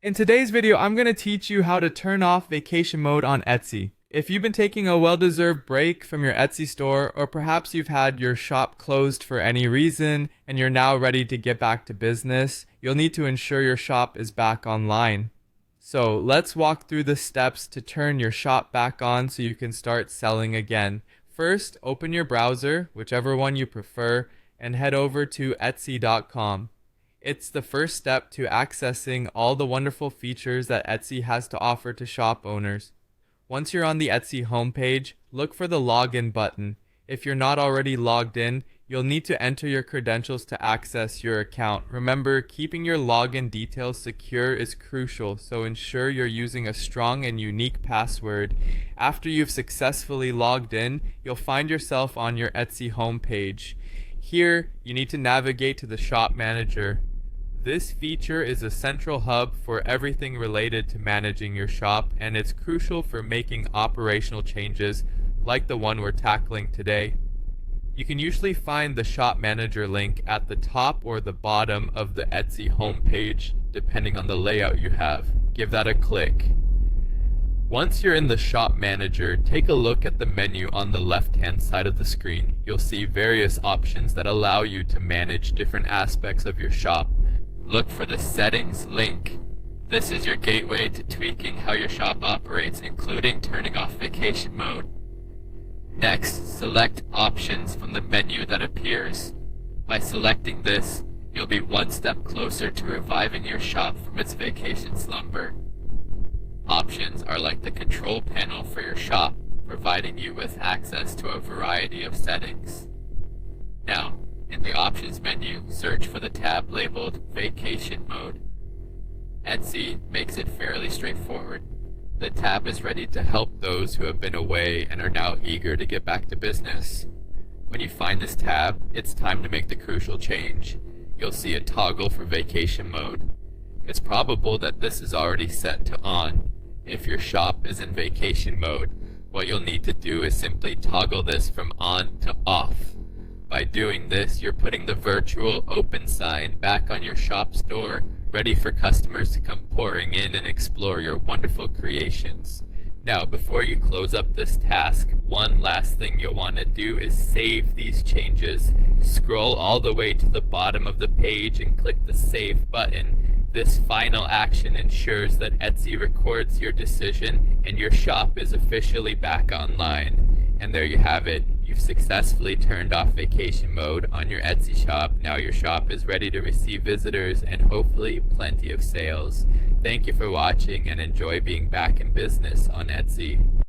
In today's video, I'm going to teach you how to turn off vacation mode on Etsy. If you've been taking a well-deserved break from your Etsy store, or perhaps you've had your shop closed for any reason and you're now ready to get back to business, you'll need to ensure your shop is back online. So let's walk through the steps to turn your shop back on so you can start selling again. First, open your browser, whichever one you prefer, and head over to Etsy.com. It's the first step to accessing all the wonderful features that Etsy has to offer to shop owners. Once you're on the Etsy homepage, look for the login button. If you're not already logged in, you'll need to enter your credentials to access your account. Remember, keeping your login details secure is crucial, so ensure you're using a strong and unique password. After you've successfully logged in, you'll find yourself on your Etsy homepage. Here, you need to navigate to the Shop Manager. This feature is a central hub for everything related to managing your shop, and it's crucial for making operational changes like the one we're tackling today. You can usually find the Shop Manager link at the top or the bottom of the Etsy homepage, depending on the layout you have. Give that a click. Once you're in the Shop Manager, take a look at the menu on the left-hand side of the screen. You'll see various options that allow you to manage different aspects of your shop. Look for the Settings link. This is your gateway to tweaking how your shop operates, including turning off vacation mode. Next, select Options from the menu that appears. By selecting this, you'll be one step closer to reviving your shop from its vacation slumber. Options are like the control panel for your shop, providing you with access to a variety of settings. Now, in the Options menu, search for the tab labeled Vacation Mode. Etsy makes it fairly straightforward. The tab is ready to help those who have been away and are now eager to get back to business. When you find this tab, it's time to make the crucial change. You'll see a toggle for Vacation Mode. It's probable that this is already set to On. If your shop is in vacation mode, what you'll need to do is simply toggle this from on to off. By doing this, you're putting the virtual open sign back on your shop store, ready for customers to come pouring in and explore your wonderful creations. Now, before you close up this task, one last thing you'll want to do is save these changes. Scroll all the way to the bottom of the page and click the Save button. This final action ensures that Etsy records your decision and your shop is officially back online. And there you have it. You've successfully turned off vacation mode on your Etsy shop. Now your shop is ready to receive visitors and hopefully plenty of sales. Thank you for watching and enjoy being back in business on Etsy.